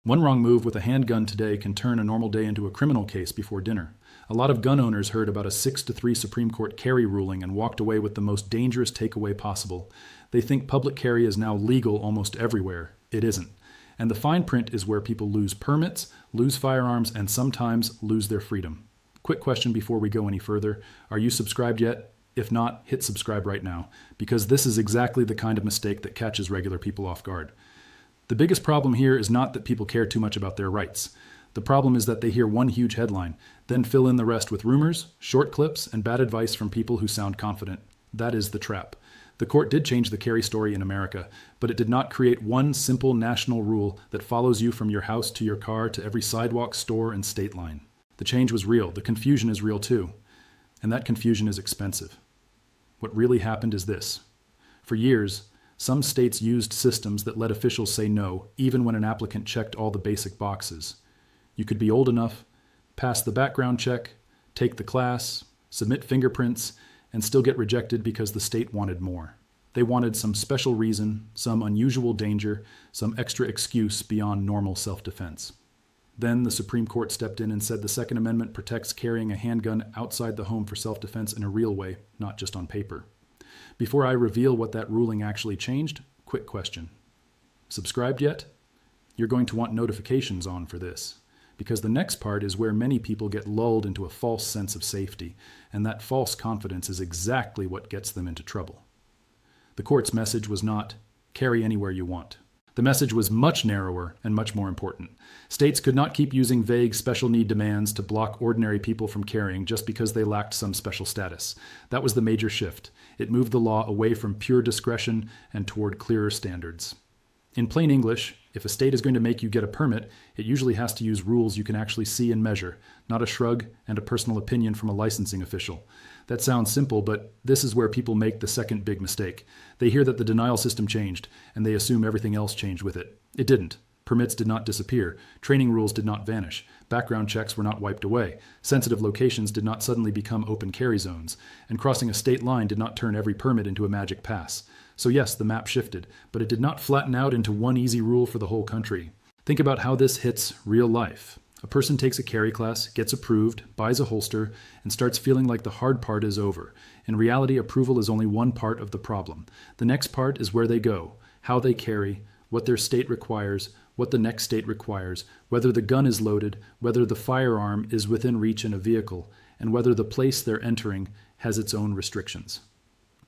One wrong move with a handgun today can turn a normal day into a criminal case before dinner. A lot of gun owners heard about a 6-3 Supreme Court carry ruling and walked away with the most dangerous takeaway possible. They think public carry is now legal almost everywhere. It isn't. And the fine print is where people lose permits, lose firearms, and sometimes lose their freedom. Quick question before we go any further. Are you subscribed yet? If not, hit subscribe right now, because this is exactly the kind of mistake that catches regular people off guard. The biggest problem here is not that people care too much about their rights. The problem is that they hear one huge headline, then fill in the rest with rumors, short clips, and bad advice from people who sound confident. That is the trap. The court did change the carry story in America, but it did not create one simple national rule that follows you from your house to your car to every sidewalk, store, and state line. The change was real. The confusion is real too. And that confusion is expensive. What really happened is this. For years, some states used systems that let officials say no, even when an applicant checked all the basic boxes. You could be old enough, pass the background check, take the class, submit fingerprints, and still get rejected because the state wanted more. They wanted some special reason, some unusual danger, some extra excuse beyond normal self-defense. Then the Supreme Court stepped in and said the Second Amendment protects carrying a handgun outside the home for self-defense in a real way, not just on paper. Before I reveal what that ruling actually changed, quick question. Subscribed yet? You're going to want notifications on for this, because the next part is where many people get lulled into a false sense of safety, and that false confidence is exactly what gets them into trouble. The court's message was not, carry anywhere you want. The message was much narrower and much more important. States could not keep using vague special need demands to block ordinary people from carrying just because they lacked some special status. That was the major shift. It moved the law away from pure discretion and toward clearer standards. In plain English, if a state is going to make you get a permit, it usually has to use rules you can actually see and measure, not a shrug and a personal opinion from a licensing official. That sounds simple, but this is where people make the second big mistake. They hear that the denial system changed, and they assume everything else changed with it. It didn't. Permits did not disappear. Training rules did not vanish. Background checks were not wiped away. Sensitive locations did not suddenly become open carry zones. And crossing a state line did not turn every permit into a magic pass. So yes, the map shifted, but it did not flatten out into one easy rule for the whole country. Think about how this hits real life. A person takes a carry class, gets approved, buys a holster, and starts feeling like the hard part is over. In reality, approval is only one part of the problem. The next part is where they go, how they carry, what their state requires, what the next state requires, whether the gun is loaded, whether the firearm is within reach in a vehicle, and whether the place they're entering has its own restrictions.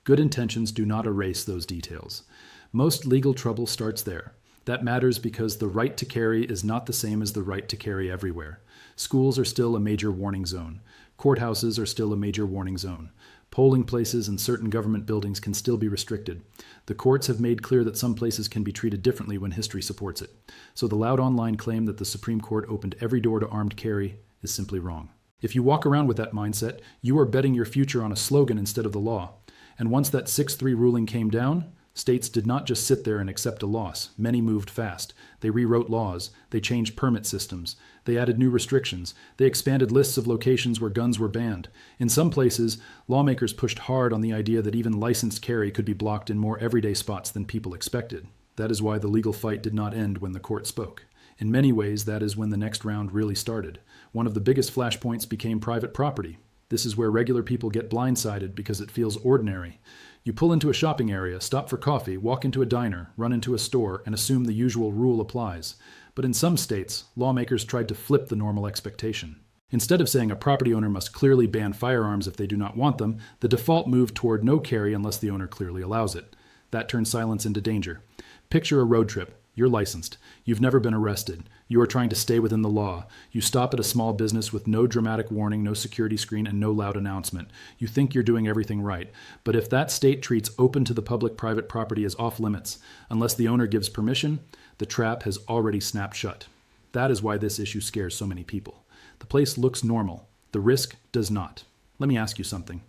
Good intentions do not erase those details. Most legal trouble starts there. That matters because the right to carry is not the same as the right to carry everywhere. Schools are still a major warning zone. Courthouses are still a major warning zone. Polling places and certain government buildings can still be restricted. The courts have made clear that some places can be treated differently when history supports it. So the loud online claim that the Supreme Court opened every door to armed carry is simply wrong. If you walk around with that mindset, you are betting your future on a slogan instead of the law. And once that 6-3 ruling came down, states did not just sit there and accept a loss. Many moved fast. They rewrote laws. They changed permit systems. They added new restrictions. They expanded lists of locations where guns were banned. In some places, lawmakers pushed hard on the idea that even licensed carry could be blocked in more everyday spots than people expected. That is why the legal fight did not end when the court spoke. In many ways, that is when the next round really started. One of the biggest flashpoints became private property. This is where regular people get blindsided because it feels ordinary. You pull into a shopping area, stop for coffee, walk into a diner, run into a store, and assume the usual rule applies. But in some states, lawmakers tried to flip the normal expectation. Instead of saying a property owner must clearly ban firearms if they do not want them, the default moved toward no carry unless the owner clearly allows it. That turns silence into danger. Picture a road trip. You're licensed. You've never been arrested. You are trying to stay within the law. You stop at a small business with no dramatic warning, no security screen, and no loud announcement. You think you're doing everything right. But if that state treats open to the public private property as off limits, unless the owner gives permission, the trap has already snapped shut. That is why this issue scares so many people. The place looks normal. The risk does not. Let me ask you something.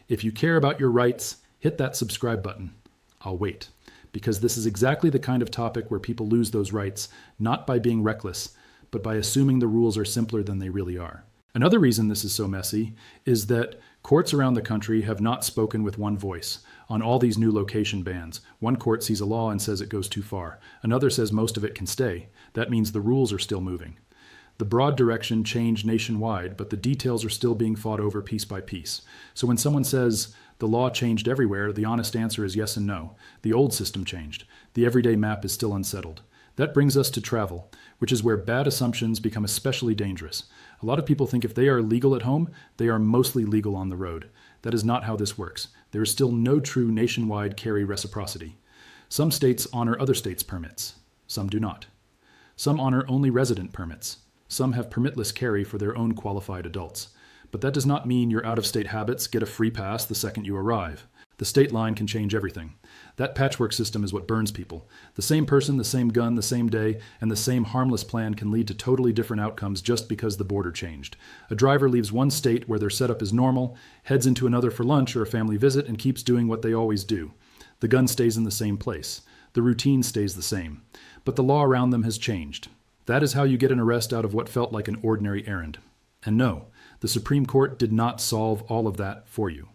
If you care about your rights, hit that subscribe button. I'll wait. Because this is exactly the kind of topic where people lose those rights, not by being reckless, but by assuming the rules are simpler than they really are. Another reason this is so messy is that courts around the country have not spoken with one voice on all these new location bans. One court sees a law and says it goes too far. Another says most of it can stay. That means the rules are still moving. The broad direction changed nationwide, but the details are still being fought over piece by piece. So when someone says the law changed everywhere, the honest answer is yes and no. The old system changed. The everyday map is still unsettled. That brings us to travel, which is where bad assumptions become especially dangerous. A lot of people think if they are legal at home, they are mostly legal on the road. That is not how this works. There is still no true nationwide carry reciprocity. Some states honor other states' permits. Some do not. Some honor only resident permits. Some have permitless carry for their own qualified adults. But that does not mean your out-of-state habits get a free pass the second you arrive. The state line can change everything. That patchwork system is what burns people. The same person, the same gun, the same day, and the same harmless plan can lead to totally different outcomes just because the border changed. A driver leaves one state where their setup is normal, heads into another for lunch or a family visit, and keeps doing what they always do. The gun stays in the same place. The routine stays the same. But the law around them has changed. That is how you get an arrest out of what felt like an ordinary errand. And no, the Supreme Court did not solve all of that for you.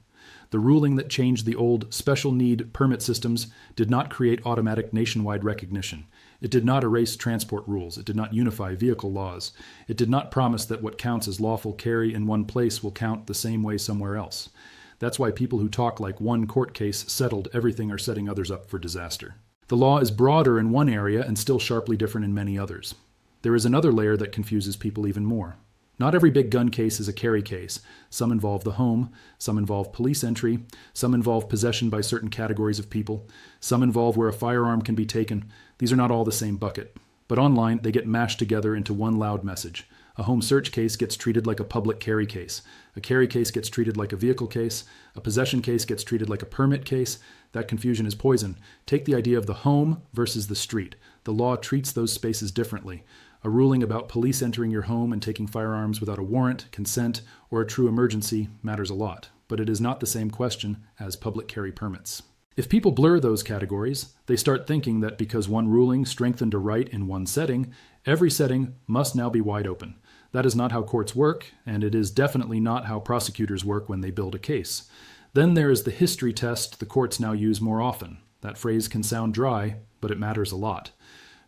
The ruling that changed the old special need permit systems did not create automatic nationwide recognition. It did not erase transport rules. It did not unify vehicle laws. It did not promise that what counts as lawful carry in one place will count the same way somewhere else. That's why people who talk like one court case settled everything are setting others up for disaster. The law is broader in one area and still sharply different in many others. There is another layer that confuses people even more. Not every big gun case is a carry case. Some involve the home, some involve police entry, some involve possession by certain categories of people, some involve where a firearm can be taken. These are not all the same bucket. But online, they get mashed together into one loud message. A home search case gets treated like a public carry case. A carry case gets treated like a vehicle case. A possession case gets treated like a permit case. That confusion is poison. Take the idea of the home versus the street. The law treats those spaces differently. A ruling about police entering your home and taking firearms without a warrant, consent, or a true emergency matters a lot, but it is not the same question as public carry permits. If people blur those categories, they start thinking that because one ruling strengthened a right in one setting, every setting must now be wide open. That is not how courts work, and it is definitely not how prosecutors work when they build a case. Then there is the history test the courts now use more often. That phrase can sound dry, but it matters a lot.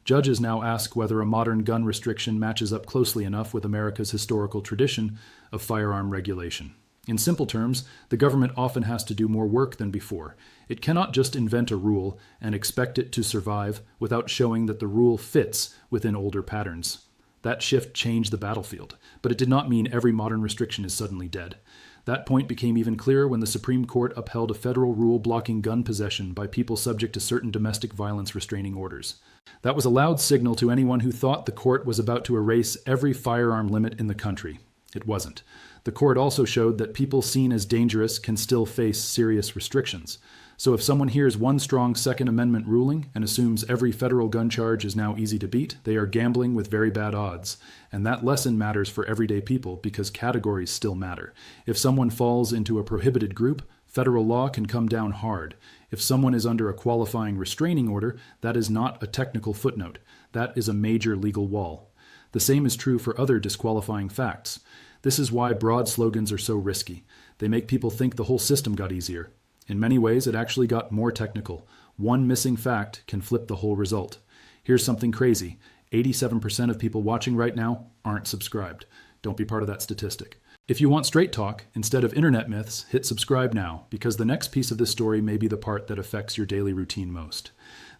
Judges now ask whether a modern gun restriction matches up closely enough with America's historical tradition of firearm regulation. In simple terms, the government often has to do more work than before. It cannot just invent a rule and expect it to survive without showing that the rule fits within older patterns. That shift changed the battlefield, but it did not mean every modern restriction is suddenly dead. That point became even clearer when the Supreme Court upheld a federal rule blocking gun possession by people subject to certain domestic violence restraining orders. That was a loud signal to anyone who thought the court was about to erase every firearm limit in the country. It wasn't. The court also showed that people seen as dangerous can still face serious restrictions. So if someone hears one strong Second Amendment ruling and assumes every federal gun charge is now easy to beat, they are gambling with very bad odds. And that lesson matters for everyday people because categories still matter. If someone falls into a prohibited group, federal law can come down hard. If someone is under a qualifying restraining order, that is not a technical footnote. That is a major legal wall. The same is true for other disqualifying facts. This is why broad slogans are so risky. They make people think the whole system got easier. In many ways, it actually got more technical. One missing fact can flip the whole result. Here's something crazy. 87% of people watching right now aren't subscribed. Don't be part of that statistic. If you want straight talk, instead of internet myths, hit subscribe now, because the next piece of this story may be the part that affects your daily routine most.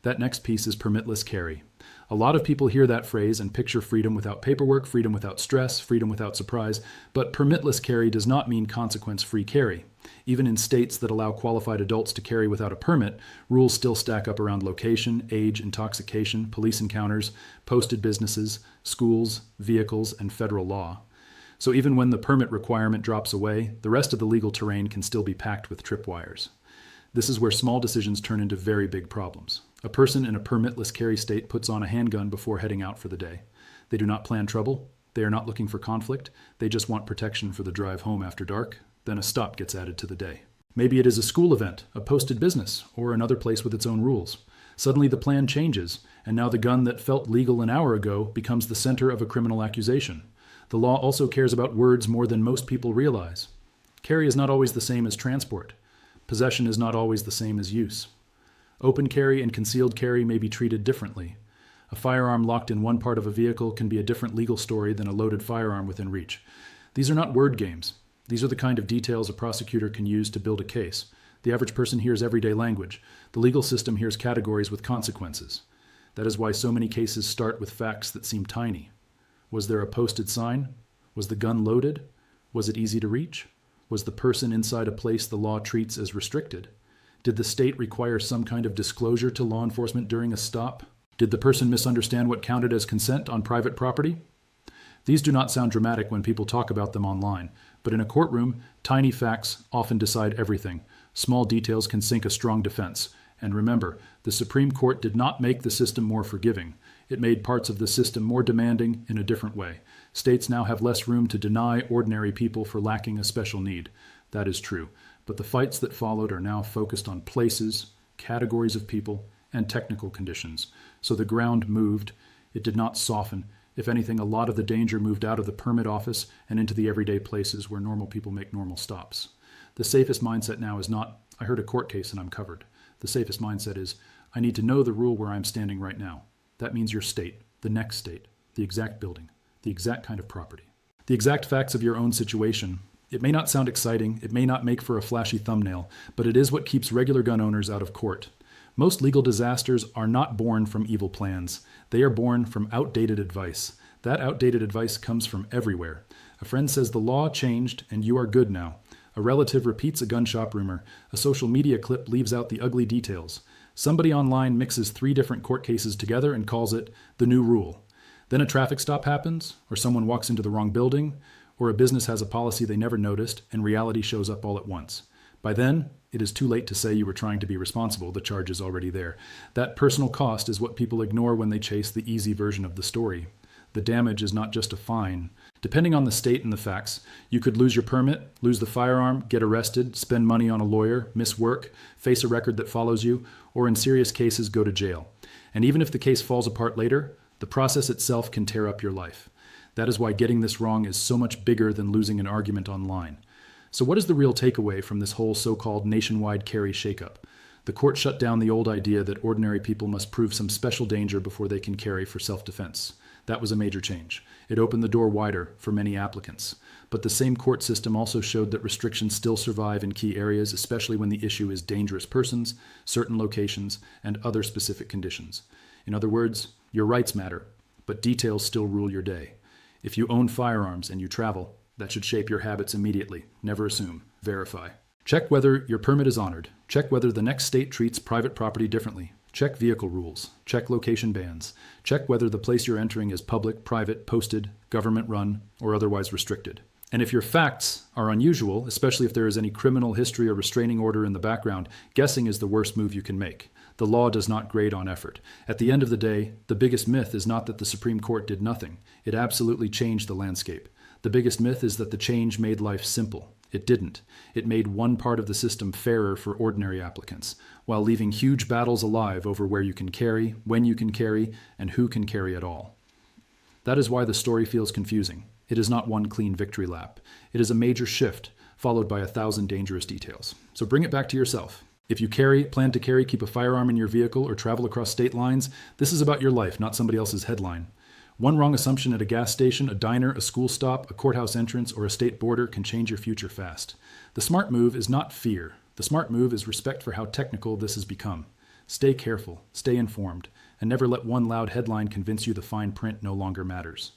That next piece is permitless carry. A lot of people hear that phrase and picture freedom without paperwork, freedom without stress, freedom without surprise, but permitless carry does not mean consequence-free carry. Even in states that allow qualified adults to carry without a permit, rules still stack up around location, age, intoxication, police encounters, posted businesses, schools, vehicles, and federal law. So even when the permit requirement drops away, the rest of the legal terrain can still be packed with tripwires. This is where small decisions turn into very big problems. A person in a permitless carry state puts on a handgun before heading out for the day. They do not plan trouble. They are not looking for conflict. They just want protection for the drive home after dark. Then a stop gets added to the day. Maybe it is a school event, a posted business, or another place with its own rules. Suddenly the plan changes, and now the gun that felt legal an hour ago becomes the center of a criminal accusation. The law also cares about words more than most people realize. Carry is not always the same as transport. Possession is not always the same as use. Open carry and concealed carry may be treated differently. A firearm locked in one part of a vehicle can be a different legal story than a loaded firearm within reach. These are not word games. These are the kind of details a prosecutor can use to build a case. The average person hears everyday language. The legal system hears categories with consequences. That is why so many cases start with facts that seem tiny. Was there a posted sign? Was the gun loaded? Was it easy to reach? Was the person inside a place the law treats as restricted? Did the state require some kind of disclosure to law enforcement during a stop? Did the person misunderstand what counted as consent on private property? These do not sound dramatic when people talk about them online, but in a courtroom, tiny facts often decide everything. Small details can sink a strong defense. And remember, the Supreme Court did not make the system more forgiving. It made parts of the system more demanding in a different way. States now have less room to deny ordinary people for lacking a special need. That is true. But the fights that followed are now focused on places, categories of people, and technical conditions. So the ground moved. It did not soften. If anything, a lot of the danger moved out of the permit office and into the everyday places where normal people make normal stops. The safest mindset now is not, I heard a court case and I'm covered. The safest mindset is, I need to know the rule where I'm standing right now. That means your state, the next state, the exact building, the exact kind of property. The exact facts of your own situation. It may not sound exciting, it may not make for a flashy thumbnail, but it is what keeps regular gun owners out of court. Most legal disasters are not born from evil plans. They are born from outdated advice. That outdated advice comes from everywhere. A friend says the law changed and you are good now. A relative repeats a gun shop rumor. A social media clip leaves out the ugly details. Somebody online mixes 3 different court cases together and calls it the new rule. Then a traffic stop happens, or someone walks into the wrong building, or a business has a policy they never noticed and reality shows up all at once. By then, it is too late to say you were trying to be responsible. The charge is already there. That personal cost is what people ignore when they chase the easy version of the story. The damage is not just a fine. Depending on the state and the facts, you could lose your permit, lose the firearm, get arrested, spend money on a lawyer, miss work, face a record that follows you, or in serious cases go to jail. And even if the case falls apart later, the process itself can tear up your life. That is why getting this wrong is so much bigger than losing an argument online. So what is the real takeaway from this whole so-called nationwide carry shakeup? The court shut down the old idea that ordinary people must prove some special danger before they can carry for self-defense. That was a major change. It opened the door wider for many applicants. But the same court system also showed that restrictions still survive in key areas, especially when the issue is dangerous persons, certain locations, and other specific conditions. In other words, your rights matter, but details still rule your day. If you own firearms and you travel, that should shape your habits immediately. Never assume. Verify. Check whether your permit is honored. Check whether the next state treats private property differently. Check vehicle rules. Check location bans. Check whether the place you're entering is public, private, posted, government-run, or otherwise restricted. And if your facts are unusual, especially if there is any criminal history or restraining order in the background, guessing is the worst move you can make. The law does not grade on effort. At the end of the day, the biggest myth is not that the Supreme Court did nothing. It absolutely changed the landscape. The biggest myth is that the change made life simple. It didn't. It made one part of the system fairer for ordinary applicants, while leaving huge battles alive over where you can carry, when you can carry, and who can carry at all. That is why the story feels confusing. It is not one clean victory lap. It is a major shift, followed by 1,000 dangerous details. So bring it back to yourself. If you plan to carry, keep a firearm in your vehicle, or travel across state lines, this is about your life, not somebody else's headline. One wrong assumption at a gas station, a diner, a school stop, a courthouse entrance, or a state border can change your future fast. The smart move is not fear. The smart move is respect for how technical this has become. Stay careful, stay informed, and never let one loud headline convince you the fine print no longer matters.